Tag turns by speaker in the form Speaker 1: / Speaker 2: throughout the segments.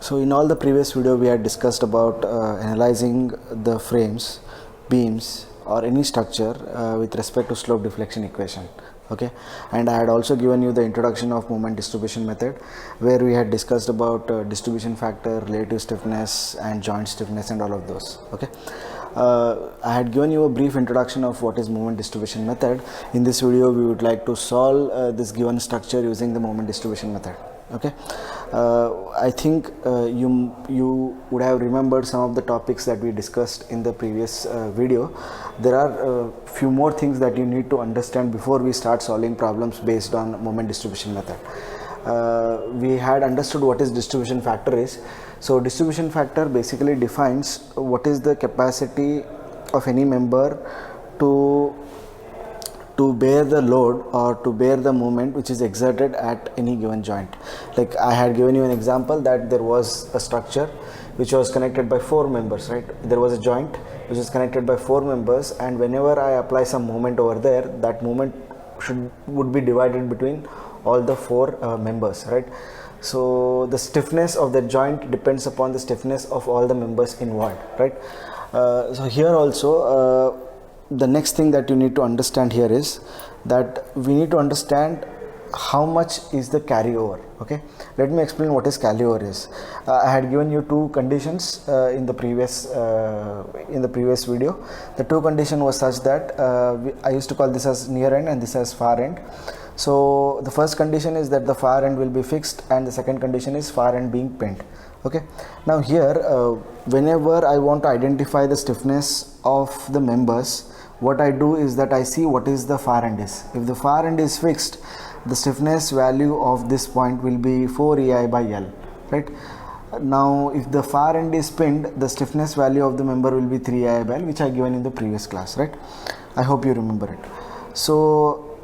Speaker 1: So in all the previous video we had discussed about analyzing the frames, beams or any structure with respect to slope deflection equation. Okay, and I had also given you the introduction of moment distribution method, where we had discussed about distribution factor, relative stiffness and joint stiffness and all of those. Okay, I had given you a brief introduction of what is moment distribution method. In this video we would like to solve this given structure using the moment distribution method. Okay, I think you would have remembered some of the topics that we discussed in the previous video. There are few more things that you need to understand before we start solving problems based on moment distribution method. We had understood what is distribution factor is. So distribution factor basically defines what is the capacity of any member to bear the load or to bear the moment which is exerted at any given joint. Like I had given you an example that there was a structure which was connected by 4 members, right? There was a joint which is connected by 4 members, and whenever I apply some moment over there, that moment would be divided between all the 4 members, right? So the stiffness of the joint depends upon the stiffness of all the members involved, right? So here also the next thing that you need to understand here is that we need to understand how much is the carryover. Okay, let me explain what is carryover is. I had given you 2 conditions in the previous video. The 2 condition was such that I used to call this as near end and this as far end. So the first condition is that the far end will be fixed, and the second condition is far end being pinned. Okay, now here whenever I want to identify the stiffness of the members, what I do is that I see what is the far end is. If the far end is fixed, the stiffness value of this point will be 4 EI by L, right? Now if the far end is pinned, the stiffness value of the member will be 3 EI by L, which I given in the previous class, right? I hope you remember it. So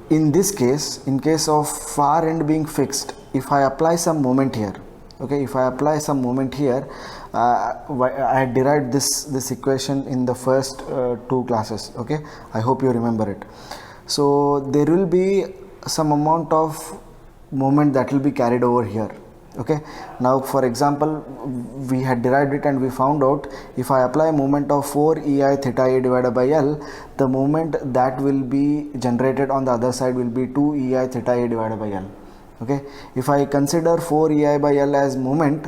Speaker 1: in this case, in case of far end being fixed, if I apply some moment here, okay, if I apply some moment here, I had derived this equation in the first 2 classes. Okay, I hope you remember it. So there will be some amount of moment that will be carried over here. Okay, now for example, we had derived it and we found out if I apply a moment of 4 EI theta A divided by L, the moment that will be generated on the other side will be 2 EI theta A divided by L. Okay, if I consider 4 EI by L as moment,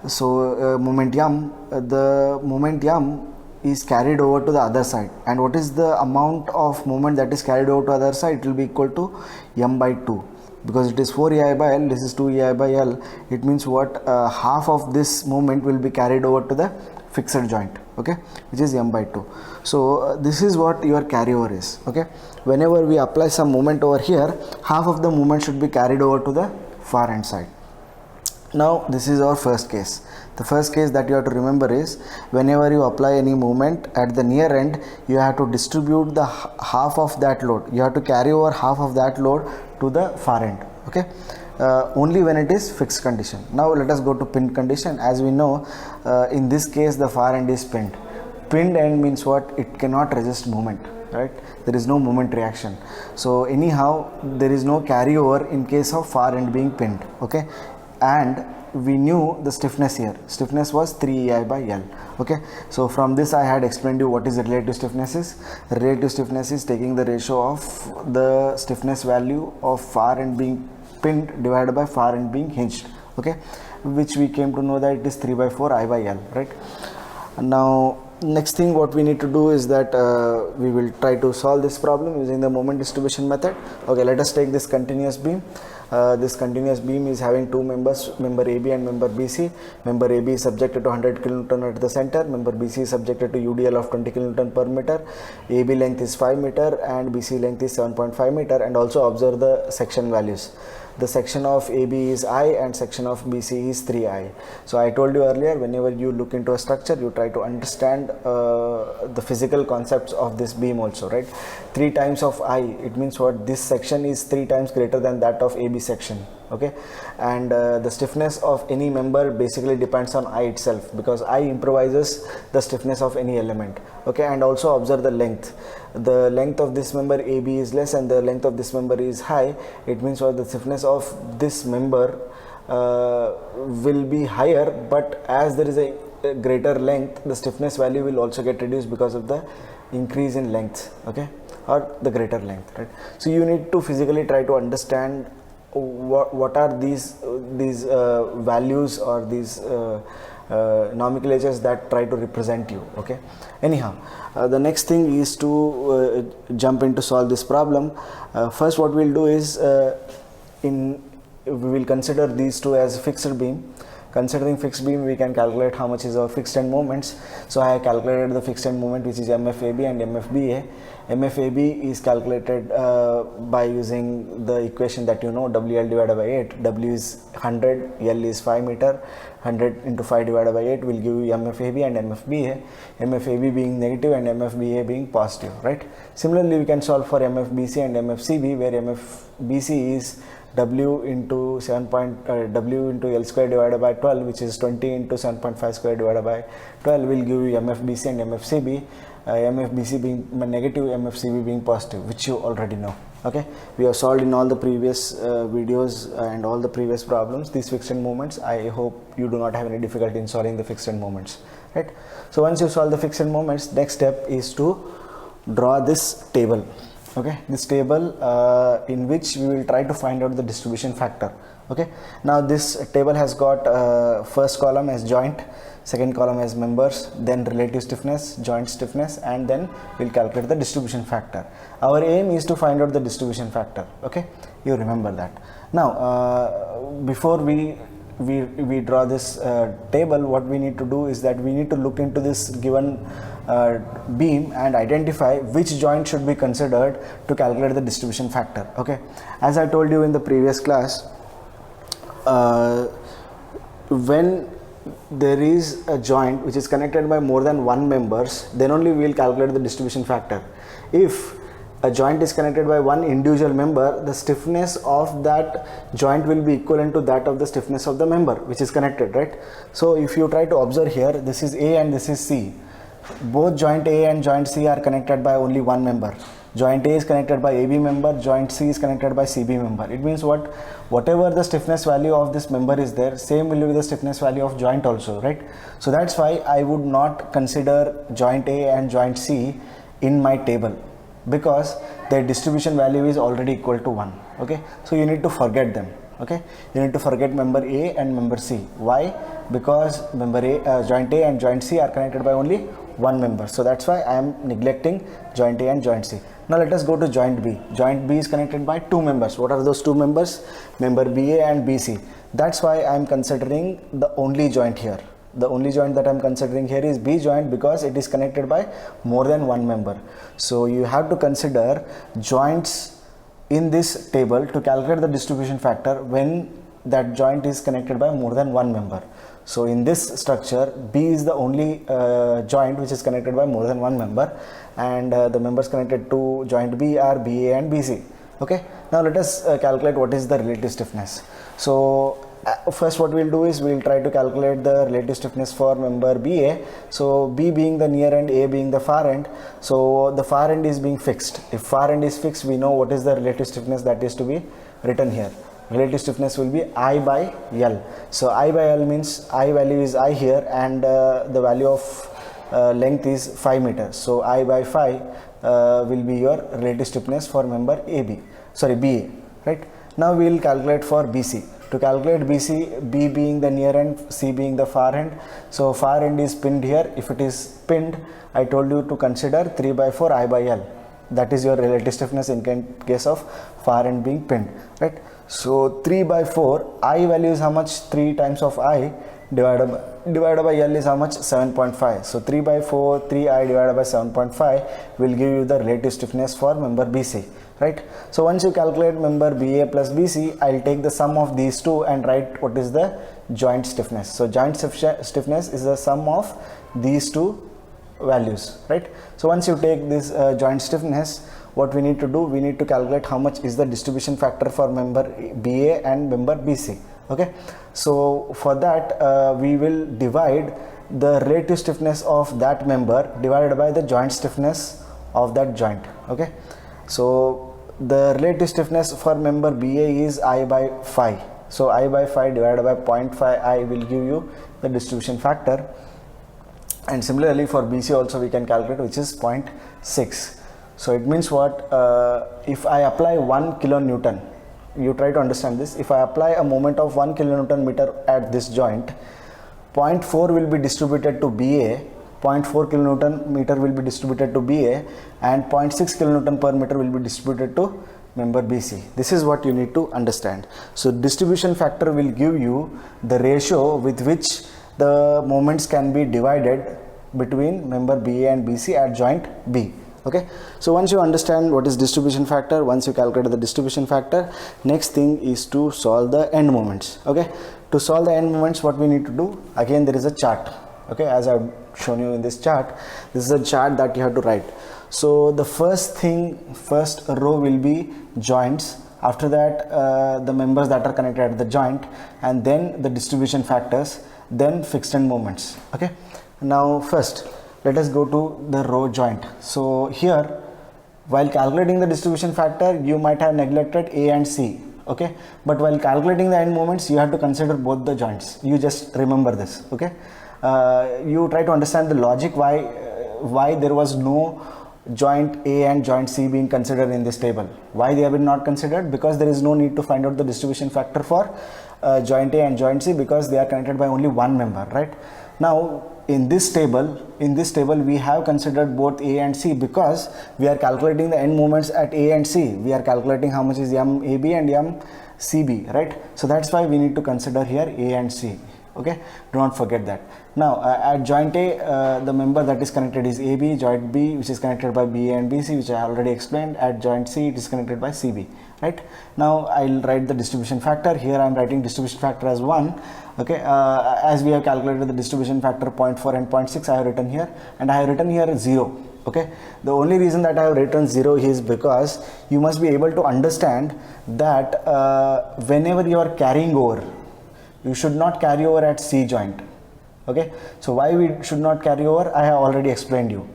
Speaker 1: so momentum, the momentum is carried over to the other side, and what is the amount of moment that is carried over to the other side? It will be equal to m by 2, because it is 4 EI by L, this is 2 EI by L. It means what, half of this moment will be carried over to the fixed joint, okay, which is m by 2. So this is what your carryover is. Okay, whenever we apply some moment over here, half of the moment should be carried over to the far end side. Now this is our first case. The first case that you have to remember is whenever you apply any moment at the near end, you have to distribute the half of that load. You have to carry over half of that load to the far end. Okay, only when it is fixed condition. Now let us go to pinned condition. As we know, in this case the far end is pinned. Pinned end means what? It cannot resist moment, right? There is no moment reaction. So anyhow there is no carryover in case of far end being pinned. Okay, and we knew the stiffness here. Stiffness was 3 EI by L. Okay, so from this I had explained you what is the relative stiffness is. Relative stiffness is taking the ratio of the stiffness value of far end being pinned divided by far end being hinged. Okay, which we came to know that it is 3 by 4 I by L, right? Now next thing what we need to do is that we will try to solve this problem using the moment distribution method. Okay, let us take this continuous beam. This continuous beam is having 2 members, member AB and member BC. Member AB is subjected to 100 kN at the center. Member BC is subjected to UDL of 20 kN per meter. AB length is 5 meter and BC length is 7.5 meter. And also observe the section values. The section of AB is I and section of BC is 3I. So I told you earlier, whenever you look into a structure, you try to understand the physical concepts of this beam also, right? 3 times of I, it means what? This section is 3 times greater than that of AB section. Okay, and the stiffness of any member basically depends on I itself, because I improvises the stiffness of any element. Okay, and also observe the length. The length of this member AB is less and the length of this member is high. It means what? The stiffness of this member will be higher, but as there is a greater length, the stiffness value will also get reduced because of the increase in length, okay, or the greater length, right? So you need to physically try to understand what are these values or these nomenclatures that try to represent you, okay. Anyhow, the next thing is to jump into solve this problem. First what we'll do is we will consider these two as fixed beam. Considering fixed beam, we can calculate how much is our fixed end moments. So I have calculated the fixed end moment, which is MFAB and MFBA. MFAB is calculated by using the equation that you know, WL divided by 8. W is 100, L is 5 meter. 100 into 5 divided by 8 will give you MFAB and MFBA. MFAB being negative and MFBA being positive, right? Similarly, we can solve for MFBC and MFCB, where MFBC is W into W into L square divided by 12, which is 20 into 7.5 square divided by 12 will give you MFBC and MFCB. MFBC being negative, MFCB being positive, which you already know, okay. We have solved in all the previous videos and all the previous problems these fixed end moments. I hope you do not have any difficulty in solving the fixed end moments, right? So once you solve the fixed end moments, next step is to draw this table, okay. This table in which we will try to find out the distribution factor, okay. Now this table has got first column as joint, second column as members, then relative stiffness, joint stiffness, and then we'll calculate the distribution factor. Our aim is to find out the distribution factor, okay. You remember that. Now before we draw this table, what we need to do is that we need to look into this given beam and identify which joint should be considered to calculate the distribution factor, okay. As I told you in the previous class, when there is a joint which is connected by more than one members, then only we will calculate the distribution factor. If a joint is connected by one individual member, the stiffness of that joint will be equivalent to that of the stiffness of the member which is connected, right? So if you try to observe here, this is A and this is C. Both joint A and joint C are connected by only one member. Joint A is connected by AB member, joint C is connected by CB member. It means whatever the stiffness value of this member is there, same will be the stiffness value of joint also, right? So that's why I would not consider joint A and joint C in my table, because their distribution value is already equal to 1, okay. So you need to forget them, okay. You need to forget member A and member C. Why? Because member A, joint A and joint C are connected by only one member. So that's why I am neglecting joint A and joint C. Now let us go to joint B. Joint B is connected by two members. What are those two members? Member BA and BC. That's why I am considering the only joint here. The only joint that I am considering here is B joint, because it is connected by more than one member. So you have to consider joints in this table to calculate the distribution factor when that joint is connected by more than one member. So in this structure, B is the only joint which is connected by more than one member, and the members connected to joint B are BA and BC, okay. Now let us calculate what is the relative stiffness. So first what we'll do is we'll try to calculate the relative stiffness for member BA. So B being the near end, A being the far end. So the far end is being fixed. If far end is fixed, we know what is the relative stiffness that is to be written here. Relative stiffness will be I by L. So I by L means I value is I here, and the value of length is 5 meters. So I by 5 will be your relative stiffness for member BA, right? Now we will calculate for BC. To calculate BC, B being the near end, C being the far end. So far end is pinned here. If it is pinned, I told you to consider 3 by 4 I by L. That is your relative stiffness in case of far end being pinned, right? So 3 by 4, I value is how much? 3 times of I divided by L is how much? 7.5. So 3 by 4, 3I divided by 7.5 will give you the relative stiffness for member BC, right? So once you calculate member BA plus BC, I'll take the sum of these two and write what is the joint stiffness. So joint stiffness is the sum of these two values, right? So once you take this joint stiffness, what we need to do, we need to calculate how much is the distribution factor for member BA and member BC, okay. So for that we will divide the relative stiffness of that member divided by the joint stiffness of that joint, okay. So the relative stiffness for member BA is I by 5, So I by 5 divided by 0.5 I will give you the distribution factor. And similarly for BC also we can calculate, which is 0.6. So it means what, if I apply 1 kilonewton, you try to understand this, if I apply a moment of 1 kilonewton meter at this joint, 0.4 will be distributed to BA, 0.4 kilonewton meter will be distributed to BA, and 0.6 kilonewton per meter will be distributed to member BC. This is what you need to understand. So distribution factor will give you the ratio with which the moments can be divided between member BA and BC at joint B. Okay, so once you understand what is distribution factor, once you calculate the distribution factor, next thing is to solve the end moments. Okay, to solve the end moments, what we need to do, again there is a chart. Okay, as I've shown you in this chart, this is a chart that you have to write. So the first row will be joints, after that the members that are connected at the joint, and then the distribution factors, then fixed end moments. Okay, now first let us go to the row joint. So here, while calculating the distribution factor, you might have neglected A and C. Okay, but while calculating the end moments, you have to consider both the joints. You just remember this. Okay, you try to understand the logic why there was no joint A and joint C being considered in this table. Why they have been not considered? Because there is no need to find out the distribution factor for joint A and joint C, because they are connected by only one member, right? Now in this table we have considered both A and C, because we are calculating the end moments at A and C. We are calculating how much is MAB and MCB, right? So that's why we need to consider here A and C. Okay, do not forget that. Now at joint A, the member that is connected is AB, joint B which is connected by BA and BC, which I already explained. At joint C it is connected by CB, right? Now I'll write the distribution factor. Here I'm writing distribution factor as 1. Okay, as we have calculated the distribution factor 0.4 and 0.6, I have written here, and I have written here 0. Okay, the only reason that I have written 0 is because you must be able to understand that whenever you are carrying over, you should not carry over at C joint. Okay, so why we should not carry over, I have already explained you,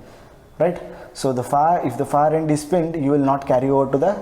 Speaker 1: right? So if the far end is pinned, you will not carry over to the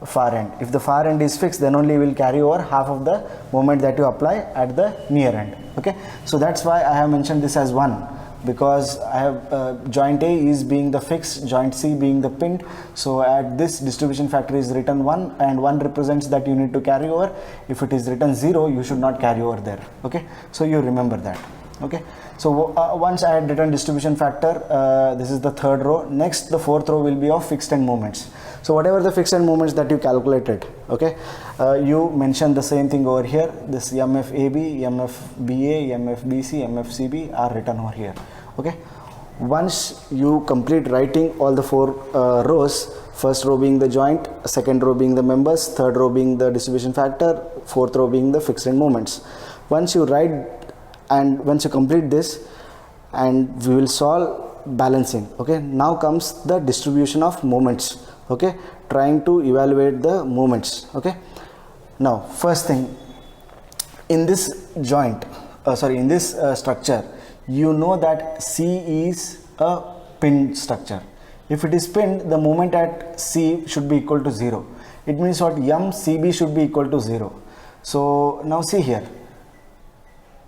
Speaker 1: far end. If the far end is fixed, then only you will carry over half of the moment that you apply at the near end. Okay, so that's why I have mentioned this as 1, because I have joint A is being the fixed, joint C being the pinned. So at this distribution factor is written 1, and 1 represents that you need to carry over. If it is written 0, you should not carry over there. Okay, so you remember that. Okay, so once I had written distribution factor, this is the third row. Next, the fourth row will be of fixed end moments. So whatever the fixed end moments that you calculated, okay, you mention the same thing over here. This MFAB, MFBA, MFBC, MFCB are written over here. Okay, once you complete writing all the 4 rows, first row being the joint, second row being the members, third row being the distribution factor, fourth row being the fixed end moments. Once you write and once you complete this, and we will solve balancing. Okay, now comes the distribution of moments. Okay, trying to evaluate the moments. Okay, now first thing, in this joint, in this structure, you know that C is a pinned structure. If it is pinned, the moment at C should be equal to 0. It means what, MCB should be equal to 0. So now see here,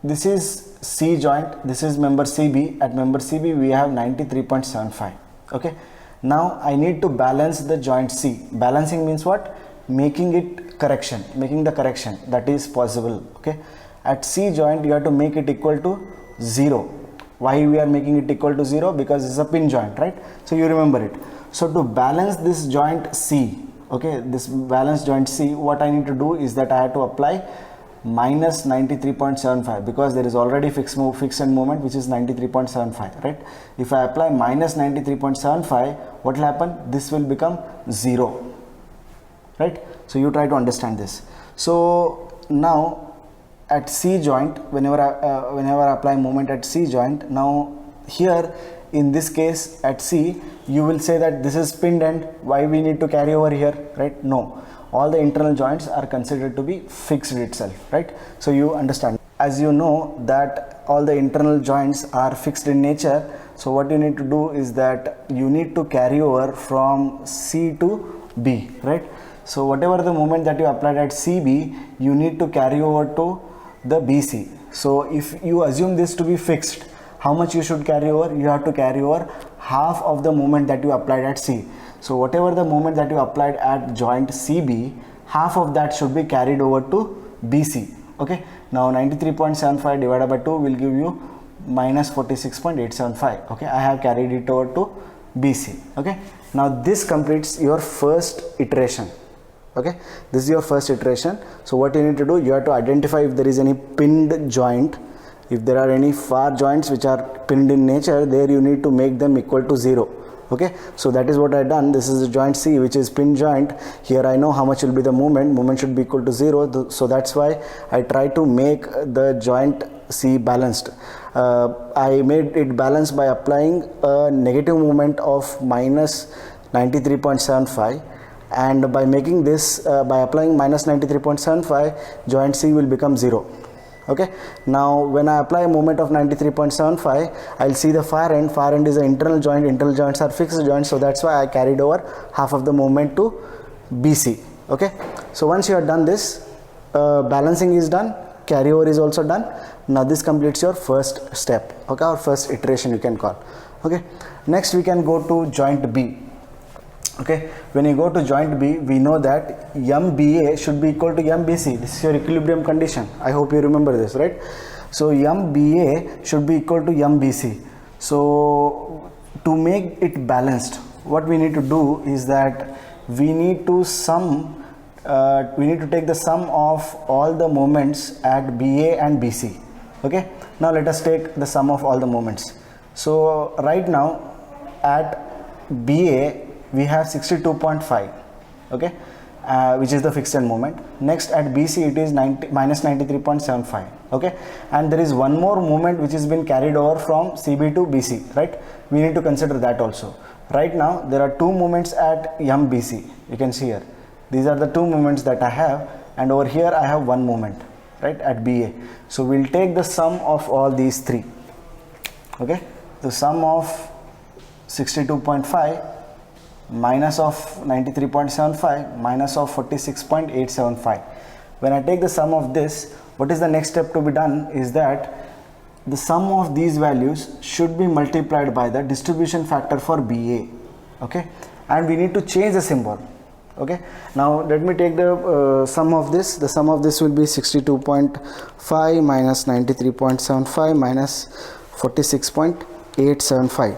Speaker 1: this is C joint, this is member CB. At member CB we have 93.75. Okay, now I need to balance the joint C. Balancing means what? Making the correction that is possible. Okay, at C joint you have to make it equal to 0. Why we are making it equal to 0? Because it's a pin joint, right? So you remember it. So to balance this joint C, okay, this balance joint C, what I need to do is that I have to apply minus 93.75, because there is already fixed end moment which is 93.75, right? If I apply minus 93.75, what will happen? This will become 0, right? So you try to understand this. So now at C joint, whenever I apply moment at C joint, now here in this case at C, you will say that this is pinned end. Why we need to carry over here, right? No, all the internal joints are considered to be fixed itself, right? So you understand, as you know that all the internal joints are fixed in nature. So what you need to do is that you need to carry over from C to B, right? So whatever the moment that you applied at CB, you need to carry over to the BC. So if you assume this to be fixed, how much you should carry over? You have to carry over half of the moment that you applied at C. So whatever the moment that you applied at joint CB, half of that should be carried over to BC. Okay, now 93.75 divided by 2 will give you minus 46.875. okay, I have carried it over to BC. okay, now this completes your first iteration. okay, this is your first iteration. So what you need to do, you have to identify if there is any pinned joint. If there are any far joints which are pinned in nature, there you need to make them equal to 0. okay, so that is what I done. This is the joint C, which is pinned joint. Here I know how much will be the moment should be equal to 0, so that's why I try to make the joint C balanced. I made it balanced by applying a negative moment of minus 93.75, and by making this by applying minus 93.75, joint C will become 0. okay, now when I apply a moment of 93.75, I'll see the far end is an internal joints are fixed joints, so that's why I carried over half of the moment to BC. okay, so once you have done this, balancing is done, carryover is also done. Now this completes your first step, okay, or first iteration you can call. okay, next we can go to joint B. okay, when you go to joint B, we know that MBA should be equal to MBC. This is your equilibrium condition. I hope you remember this, right? So MBA should be equal to MBC. So to make it balanced, what we need to do is that we need to take the sum of all the moments at BA and BC. okay, now let us take the sum of all the moments. So right now at BA we have 62.5, okay, which is the fixed end moment. Next at BC it is minus 93.75, okay, and there is one more moment which has been carried over from CB to BC, right? We need to consider that also. Right now there are two moments at MBC. You can see here, these are the two moments that I have, and over here I have one moment, right, at BA. So we'll take the sum of all these three. okay, the sum of 62.5 minus of 93.75 minus of 46.875. when I take the sum of this, what is the next step to be done is that the sum of these values should be multiplied by the distribution factor for BA. okay, and we need to change the symbol. okay, now let me take the sum of this. The sum of this will be 62.5 minus 93.75 minus 46.875.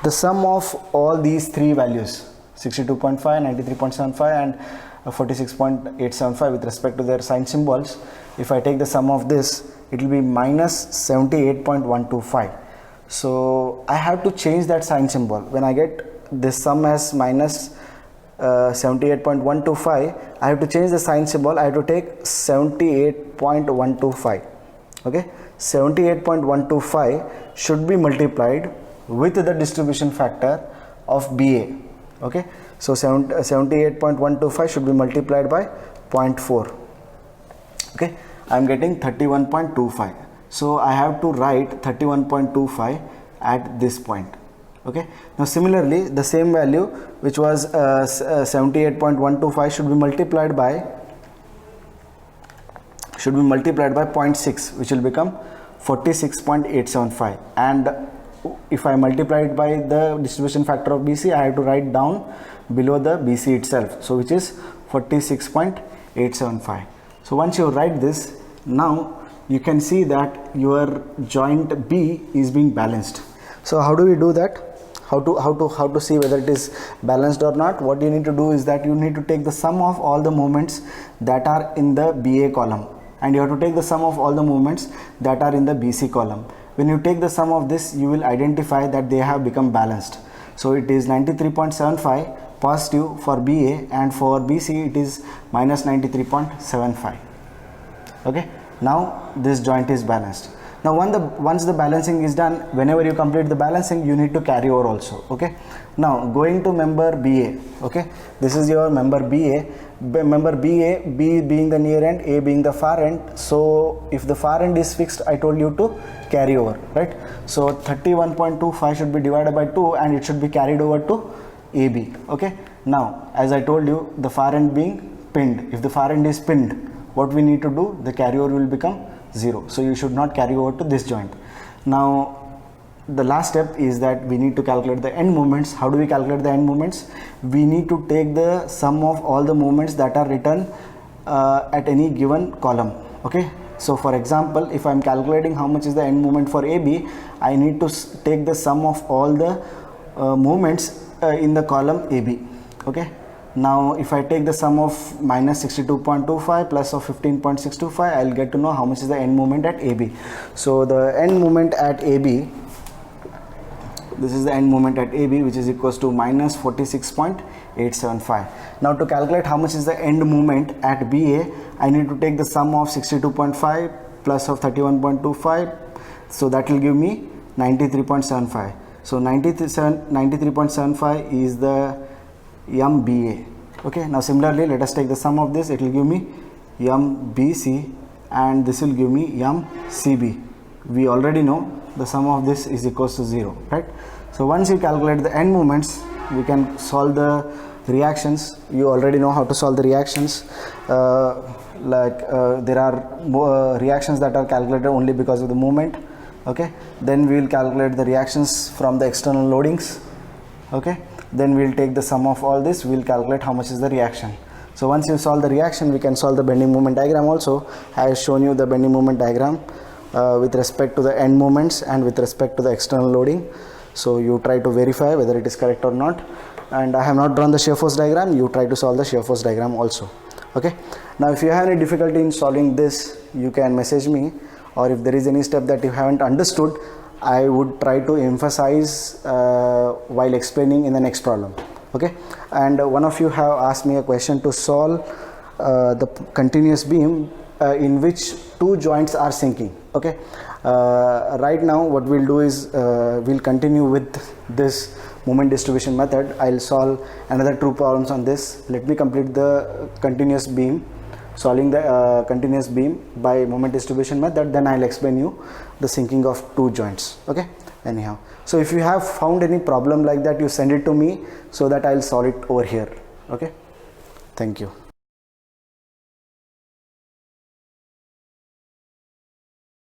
Speaker 1: The sum of all these three values, 62.5, 93.75 and 46.875 with respect to their sign symbols, if I take the sum of this, it will be minus 78.125. So I have to change that sign symbol. When I get this sum as minus 78.125, I have to change the sign symbol. I have to take 78.125. okay, 78.125 should be multiplied with the distribution factor of BA. okay, so 78.125 should be multiplied by 0.4. okay, I am getting 31.25. so I have to write 31.25 at this point. okay, now similarly the same value which was 78.125 should be multiplied by 0.6, which will become 46.875, and if I multiply it by the distribution factor of BC, I have to write down below the BC itself, so which is 46.875. so once you write this, now you can see that your joint B is being balanced. So how do we do that? How to see whether it is balanced or not? What you need to do is that you need to take the sum of all the moments that are in the BA column, and you have to take the sum of all the moments that are in the BC column. When you take the sum of this, you will identify that they have become balanced. So it is 93.75 positive for BA, and for BC it is minus 93.75. okay, now this joint is balanced. Now once the balancing is done, whenever you complete the balancing, you need to carry over also. okay, now going to member BA. okay, this is your member BA. Member BA, B being the near end, A being the far end. So if the far end is fixed, I told you to carry over, right? So 31.25 should be divided by 2 and it should be carried over to AB. okay, now as I told you, the far end being pinned. If the far end is pinned, what we need to do, the carryover will become 0. So you should not carry over to this joint. Now the last step is that we need to calculate the end moments. How do we calculate the end moments? We need to take the sum of all the moments that are written at any given column. Okay, so for example, if I am calculating how much is the end moment for AB, I need to take the sum of all the moments in the column AB. Okay, now if I take the sum of minus 62.25 plus of 15.625, I'll get to know how much is the end moment at AB. So the end moment at AB, this is the end moment at AB, which is equals to minus 46.875. Now to calculate how much is the end moment at BA, I need to take the sum of 62.5 plus of 31.25, so that will give me 93.75. So 93.75 is the MBA. Okay, now similarly, let us take the sum of this. It will give me MBC and this will give me MCB. We already know the sum of this is equals to 0, right? So once you calculate the end moments, we can solve the reactions. You already know how to solve the reactions. There are reactions that are calculated only because of the moment. Okay, then we will calculate the reactions from the external loadings. Okay, then we will take the sum of all this. We will calculate how much is the reaction. So once you solve the reaction, we can solve the bending moment diagram also. I have shown you the bending moment diagram with respect to the end moments and with respect to the external loading. So you try to verify whether it is correct or not. And I have not drawn the shear force diagram. You try to solve the shear force diagram also. Okay, now if you have any difficulty in solving this, you can message me, or if there is any step that you haven't understood, I would try to emphasize while explaining in the next problem. Okay, and one of you have asked me a question to solve the continuous beam in which two joints are sinking. Okay, right now what we'll do is we'll continue with this moment distribution method. I'll solve another two problems on this. Let me complete the continuous beam, solving the continuous beam by moment distribution method, then I'll explain you the sinking of two joints. Okay, anyhow, so if you have found any problem like that, you send it to me so that I'll solve it over here. Okay, thank you.